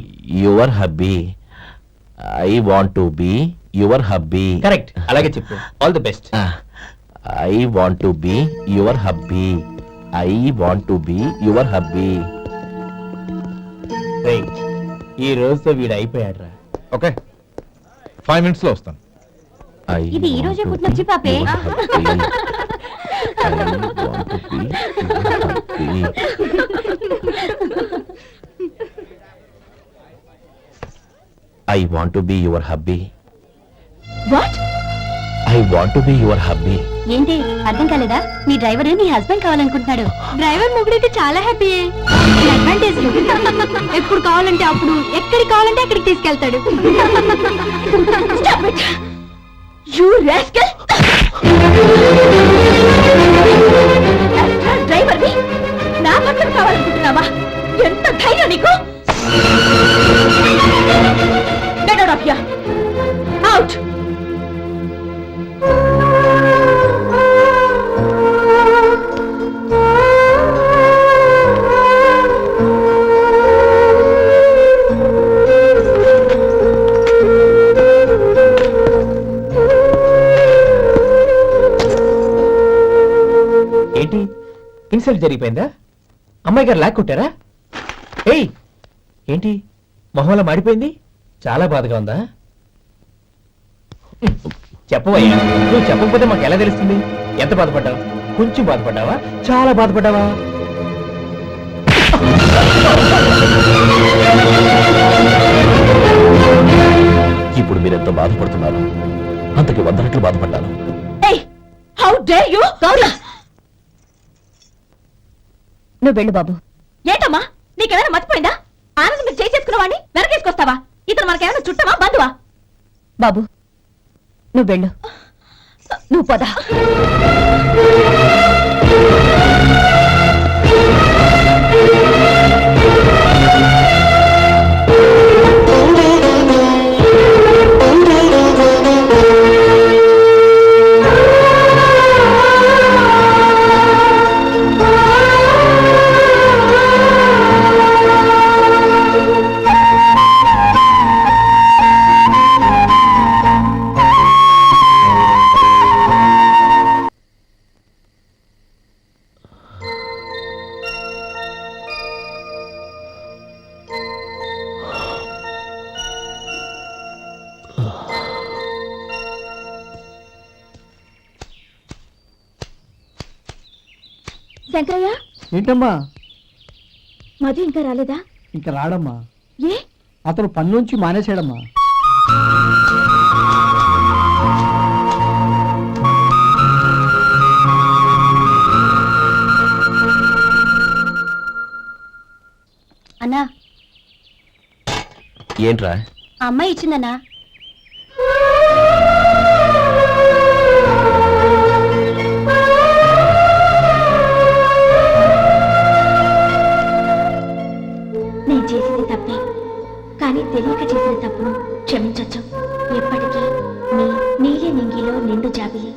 Your hubby. I want to be your hubby. Correct, అలాగే చెప్పు. All the best. I want to be your hubby. I want to be your hubby. ఈ రోజుతో వీడు అయిపోయాడు రా. Okay, 5 minutes లో వస్తాను. ఇది ఈ రోజే పుట్టినొచ్చి పాపే. I want to be your hubby. What? I want to be your hubby. ఏంటి అర్థం కాలేదా? మీ డ్రైవర్ నీ హస్బెండ్ కావాలనుకుంటున్నాడు. డ్రైవర్ మొగుడైతే చాలా హ్యాపీ. అడ్వాంటేజ్ ఎప్పుడు కావాలంటే అప్పుడు, ఎక్కడికి కావాలంటే అక్కడికి తీసుకెళ్తాడు. You rascal! డ్రైవర్ నా భర్తను కావాలనుకుంటున్నావా? ఎంత ధైర్యం నీకు! Get out of here! Out! ఏంటి, ఇన్సల్ట్ జరిగిపోయిందా? అమ్మాయి గారు లాక్కుంటారా? ఏయ్, ఏంటి మొహంలో మాడిపోయింది? చాలా బాధగా ఉందా? చెప్పవయ్యా, నువ్వు చెప్పకపోతే మాకు ఎలా తెలుస్తుంది? ఎంత బాధపడ్డావు? కొంచెం బాధపడ్డావా? చాలా బాధపడ్డావా? ఇప్పుడు మీరెంత బాధపడుతున్నారు, అంతకి 100 రెట్లు బాధపడ్డాను. How dare you! నువ్వు వెళ్ళు బాబు. ఏంటమ్మా, నీకేమైనా మర్చిపోయిందా? ఆనందం మీరు చేసేసుకున్నవాడిని వెనకేసుకొస్తావా? ఇతను మనకేమైనా చుట్టమా, బంధువా? బాబు నువ్వు వెళ్ళు, నువ్వు పద. శంకరయ్య, ఏంటమ్మా? మధు ఇంకా రాలేదా? ఇంకా రాడమ్మా. ఏ? అతను పని నుంచి మానేసాడమ్మా. అన్నా, ఏంట్రా? ఆ అమ్మాయి ఇచ్చిందన్నా. నేను చేసింది తప్పే, కానీ తెలియక చేసిన తప్పును క్షమించొచ్చు. ఎప్పటికీ నీ నీలి నింగిలో నిండు జాబిలి.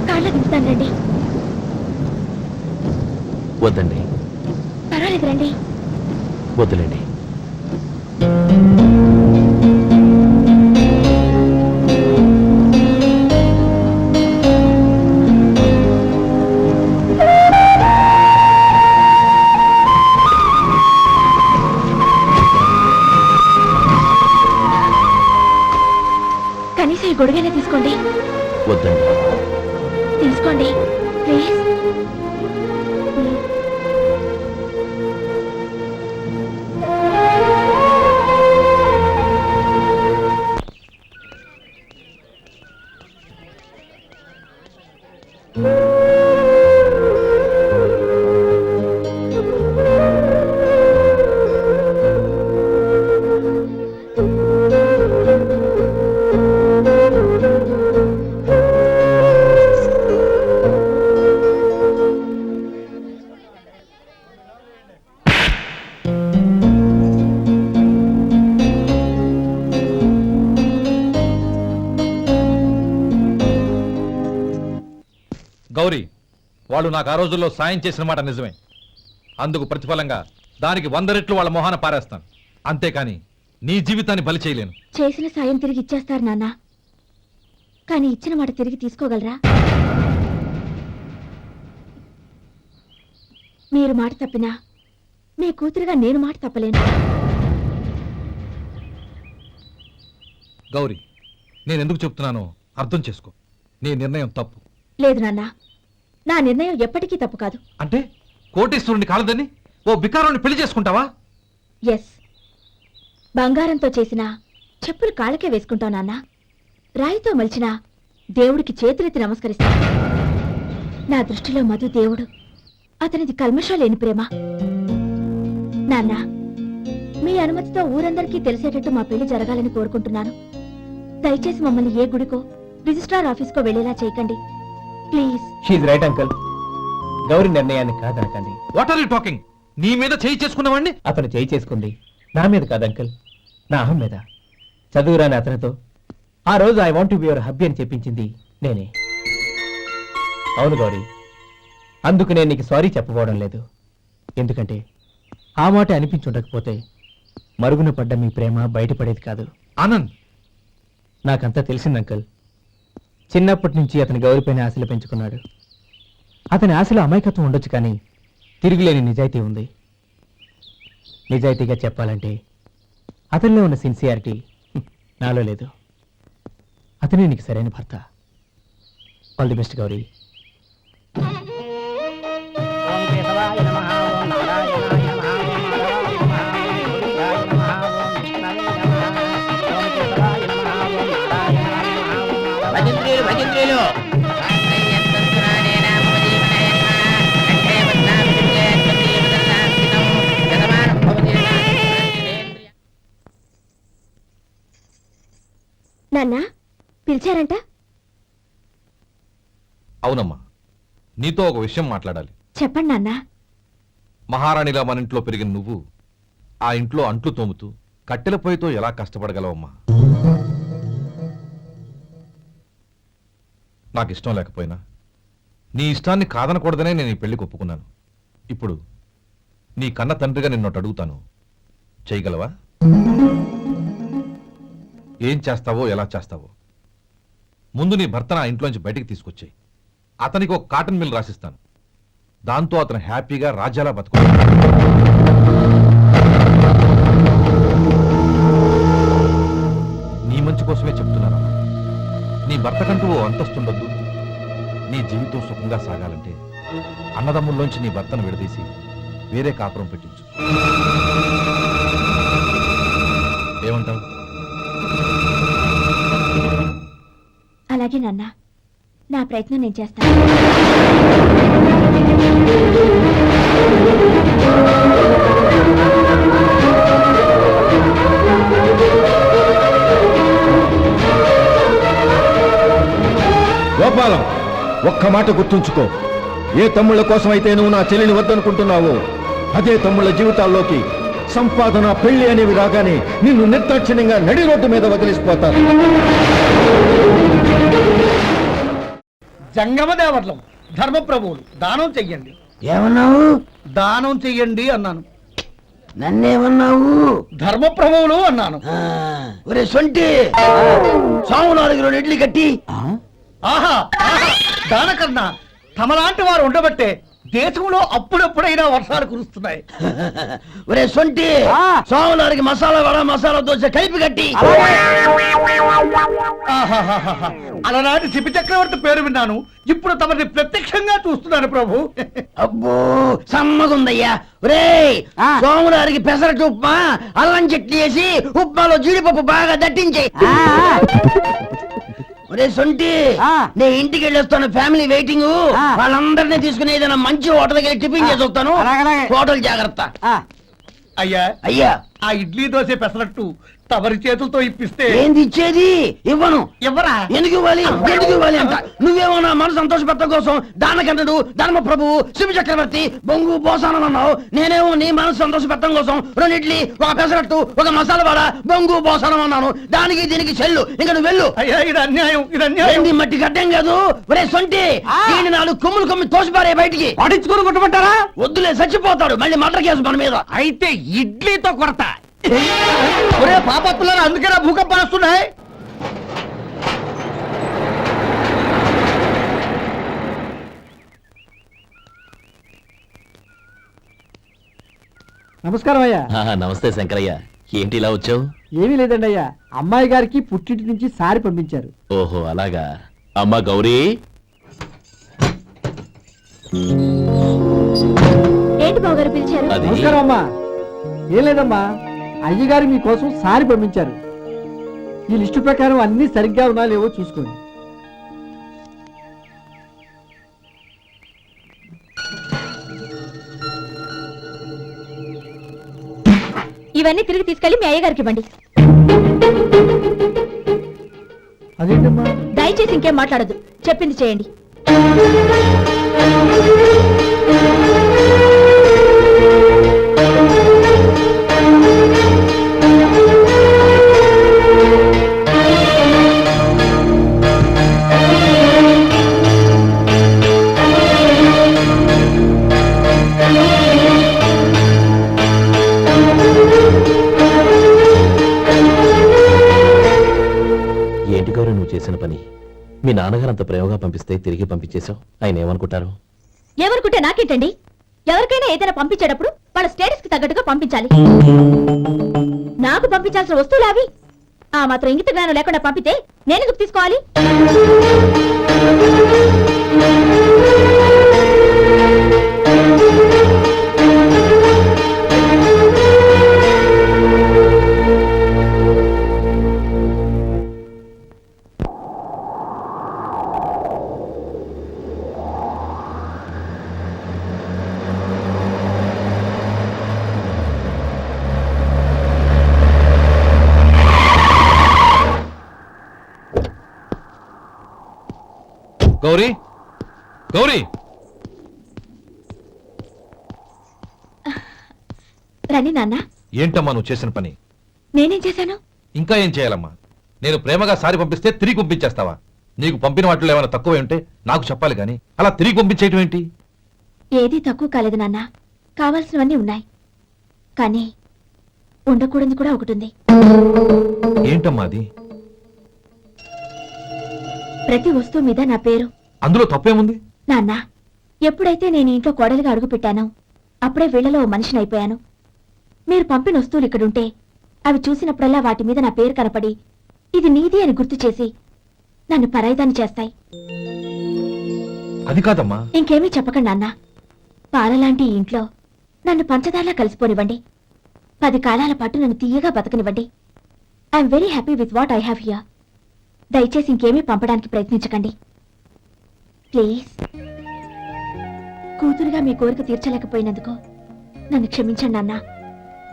కాళ్ళ దింపుతాను రండి. వద్దండి, పర్వాలేదు రండి. వద్దులేండి. కనీసం ఈ గొడుగైనా తీసుకోండి. వద్దండి. తీసుకోండి ప్లీజ్. గౌరీ, వాళ్ళు నాకు ఆ రోజుల్లో సాయం చేసిన మాట నిజమే. అందుకు ప్రతిఫలంగా దానికి 100 రెట్లు వాళ్ళ మొహాన పారేస్తాను. అంతేకాని నీ జీవితాన్ని బలి చేయలేను. చేసిన సాయం తిరిగి ఇచ్చేస్తారు నాన్న, కానీ ఇచ్చిన మాట తిరిగి తీసుకోగలరా? మీరు మాట తప్పినా మీ కూతురుగా నేను మాట తప్పలేను. గౌరీ, నేను ఎందుకు చెప్తున్నానో అర్థం చేసుకో. నీ నిర్ణయం తప్పు. లేదు నాన్న, నా నిర్ణయం ఎప్పటికీ తప్పు కాదు. అంటే కోటీశ్వరుని కాలదని ఓ బికారాన్ని పెళ్లి చేసుకుంటావా? ఎస్, బంగారంతో చేసిన చెప్పులు కాళ్ళకే వేసుకుంటావు నాన్న. రాయితో మలిచిన దేవుడికి చేతులెత్తి నమస్కరిస్తా. నా దృష్టిలో మధు దేవుడు, అతనిది కల్మషం లేని ప్రేమ. నాన్న, మీ అనుమతితో ఊరందరికీ తెలిసేటట్టు మా పెళ్లి జరగాలని కోరుకుంటున్నాను. దయచేసి మమ్మల్ని ఏ గుడికో రిజిస్ట్రార్ ఆఫీస్కో వెళ్లేలా చేయకండి please. She's right uncle. Gauri నిర్ణయాన్ని కాదనకండి. What are you talking? నీ మీద చేయి చేసుకున్నవాడిని అతను చేయి చేసుకుంది నా మీద కాదు అంకుల్, నా అహం మీద. చదువురాని అతనితో ఆ రోజు I want to be your hubby అని చెప్పించింది నేనే. అవును గౌరీ, అందుకు నేను నీకు సారీ చెప్పబోవడం లేదు. ఎందుకంటే ఆ మాట అనిపించుండకపోతే మరుగున పడ్డ మీ ప్రేమ బయటపడేది కాదు. ఆనంద్, నాకంతా తెలిసింది అంకుల్. చిన్నప్పటి నుంచి అతని గౌరీపైన ఆశలు పెంచుకున్నాడు. అతని ఆశలో అమాయకత్వం ఉండొచ్చు, కానీ తిరుగులేని నిజాయితీ ఉంది. నిజాయితీగా చెప్పాలంటే అతనిలో ఉన్న సిన్సియారిటీ నాలో లేదు. అతనే నీకు సరైన భర్త. All the best Gauri. ఓం కేశవాయ నమః, ఓం నారాయణాయ నమః, ఓం మాధవాయ నమః, ఓం విష్ణవే నమః, ఓం కేశవాయ నమః, ఓం నారాయణాయ నమః. భజంత్రీలు నాన్న, పిలిచారంట? అవునమ్మా, నీతో ఒక విషయం మాట్లాడాలి. చెప్పండి నాన్న. మహారాణిలా మన ఇంట్లో పెరిగిన నువ్వు ఆ ఇంట్లో అంట్లు తోముతూ కట్టెల పొయ్యితో ఎలా కష్టపడగలవమ్మా? నాకు ఇష్టం లేకపోయినా నీ ఇష్టాన్ని కాదనకూడదనే నేను ఈ పెళ్లికి ఒప్పుకున్నాను. ఇప్పుడు నీ కన్న తండ్రిగా నిన్నొకటి అడుగుతాను, చేయగలవా? ఏం చేస్తావో, ఎలా చేస్తావో ముందు నీ భర్తను ఆ ఇంట్లోంచి బయటికి తీసుకొచ్చాయి. అతనికి ఒక కాటన్ మిల్ రాసిస్తాను. దాంతో అతను హ్యాపీగా రాజ్యాలా బతుకు. నీ మంచి కోసమే చెప్తున్నాను. నీ భర్తకంటూ ఓ అంతస్తుండొద్దు. నీ జీవితం సుఖంగా సాగాలంటే అన్నదమ్ముల్లోంచి నీ భర్తను విడదీసి వేరే కాపురం పెట్టించు. ఏమంటావు? అలాగే నాన్న, నా ప్రయత్నం నేను చేస్తాను. గోపాలం, ఒక్క మాట గుర్తుంచుకో. ఏ తమ్ముళ్ళ కోసమైతే నువ్వు నా చెల్లిని వద్దనుకుంటున్నావో అదే తమ్ముళ్ళ జీవితాల్లోకి సంపాదన, పెళ్లి అనేవి రాగానే నిన్ను నిర్దాక్షిణ్యంగా నడి రోడ్డు మీద వదిలిసిపోతారు. జంగమ దేవర్లం ధర్మప్రభువులు దానం చెయ్యండి. ఏమన్నావు? దానం చెయ్యండి అన్నాను. నన్నేమన్నావు? ధర్మప్రభువులు అన్నాను. ఒరే సొంటి, సాము 4 ఇడ్లీ కట్టి. ఆహా ఆహా, దానకన్నా తమలాంటి వారు ఉండబట్టే దేశంలో అప్పుడప్పుడైనా వర్షాలు కురుస్తున్నాయి. ఒరే సొంటి, సాము మసాలా వడ మసాలా దోశ కలిపి కట్టి. ఆహాహాహా, అలనాటి శిపి చక్రవర్తి పేరు విన్నాను, ఇప్పుడు తమని ప్రత్యక్షంగా చూస్తున్నాను ప్రభు. అబ్బో సమ్మగుందయ్యా. ఒరే సోములారికి పెసరట్టు ఉప్మా అల్లం చట్నీ వేసి ఉప్మాలో జీడిపప్పు బాగా దట్టించే. ఒరే సొంటి, నేను ఇంటికి వెళ్ళొస్తాను, ఫ్యామిలీ వెయిటింగ్. వాళ్ళందరినీ తీసుకుని ఏదైనా మంచి హోటల్కి వెళ్ళి టిఫిన్ చేసి వస్తాను. హోటల్ జాగ్రత్త. అయ్యా అయ్యా, ఆ ఇడ్లీ దోశ పెసరట్టు తమరి చేతులతో ఇప్పిస్తే. ఏంది ఇచ్చేది? ఇవ్వను. ఎవరా? ఎందుకు ఇవ్వాలి? ఎందుకు ఇవ్వాలి అంట? నువ్వేమో నా మనసు సంతోషపెట్టడం కోసం దానకంటుడు ధర్మ ప్రభువు శివ చక్రవర్తి బొంగు బోసానం అన్నావు. నేనేమో నీ మనసు సంతోషపెట్టడం కోసం 2 ఇడ్లీ, ఒక పెసరట్టు, ఒక మసాలా వడ, బొంగు బోసానం అన్నాను. దానికి దీనికి చెల్లు. ఇంకా నువ్వు వెళ్ళు. అయ్యా ఇది అన్యాయం, ఇది అన్యాయం. ఏంది మట్టి గడ్డం కాదు. ఒరే సొంటి, దీన్ని 4 కొమ్ములు కొమ్మి తోసిపారే బయటికి. పడించుకుని కొట్టమంటారా? వద్దులే, చచ్చిపోతాడు. మళ్ళీ మర్డర్ కేసు మన మీద. అయితే ఇడ్లీతో కొడతా. ఒరే పాపత్తులారా, అందుకేనా భూకంపాలు వస్తున్నాయి? నమస్కారం అయ్యా. నమస్తే శంకరయ్య, ఏంటి ఇలా వచ్చావు? ఏమీ లేదండి అయ్యా, అమ్మాయి గారికి పుట్టింటి నుంచి సారి పంపించారు. ఓహో అలాగా. అమ్మా గౌరీ. ఏంటి బావగారు పిలిచారు? అది నమస్కారం అమ్మా. ఏం లేదమ్మా, అయ్యగారు మీకోసం సారి పంపించారు. ఈ లిస్టు ప్రకారం అన్ని సరిగ్గా ఉన్నా లేవో చూసుకోండి. ఇవన్నీ తిరిగి తీసుకెళ్లి మీ అయ్యగారికి ఇవ్వండి. అదేంటమ్మా? దయచేసి ఇంకేం మాట్లాడదు, చెప్పింది చేయండి. ఏంటి గౌరీ నువ్వు చేసిన పని? మీ నాన్నగారు అంత ప్రేమగా పంపిస్తే తిరిగి పంపించేశావు. ఆయన ఏమనుకుంటారు? ఏమనుకుంటే నాకేంటండి? ఎవరికైనా ఏదైనా పంపించేటప్పుడు వాళ్ళ స్టేటస్ కి తగ్గట్టుగా పంపించాలి. నాకు పంపించాల్సిన వస్తువులు అవి. ఆ మాత్రం ఇంగిత జ్ఞానం లేకుండా పంపితే నేనెందుకు తీసుకోవాలి? గౌరీ, గౌరీ, రండి నాన్న. ఏంటమ్మా నువ్వు చేసిన పని? నేనేం చేశాను? ఇంకా ఏం చేయాలమ్మా? నేను ప్రేమగా సారి పంపిస్తే తిరిగి పంపించేస్తావా? నీకు పంపిన వాటిలో ఏమైనా తక్కువ ఉంటే నాకు చెప్పాలి కానీ అలా తిరిగి పంపించేయటం ఏంటి? ఏదీ తక్కువ కాలేదు నాన్న, కావాల్సినవన్నీ ఉన్నాయి. కానీ ఉండకూడదు కూడా ఒకటి ఉంది. ఏంటమ్మా అది? ప్రతి వస్తువు మీద నా పేరు. అందులో తప్పేముంది? నాన్న, ఎప్పుడైతే నేను ఇంట్లో కోడలిగా అడుగు పెట్టానో అప్పుడే వీళ్లలో ఓ మనిషిని అయిపోయాను. మీరు పంపిన వస్తువులు ఇక్కడుంటే అవి చూసినప్పుడల్లా వాటి మీద నా పేరు కనపడి ఇది నీది అని గుర్తు చేసి నన్ను పరాయిదాన్ని చేస్తాయి. అది కాదమ్మా. ఇంకేమీ చెప్పకండి నాన్న. పాలలాంటి ఈ ఇంట్లో నన్ను పంచదారలా కలిసిపోనివ్వండి. 10 కాలాల పాటు నన్ను తీయగా బతకనివ్వండి. I'm very happy with what I have here. దయచేసి ఇంకేమీ పంపడానికి ప్రయత్నించకండి ప్లీజ్. కూతురుగా మీ కోరిక తీర్చలేకపోయినందుకు నన్ను క్షమించండి నాన్న.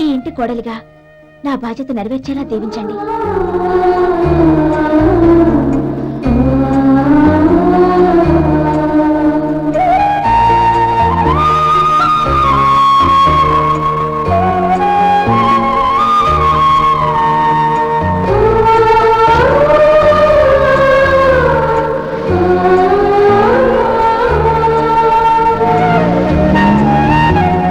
ఈ ఇంటి కోడలిగా నా బాధ్యత నెరవేర్చేలా దీవించండి.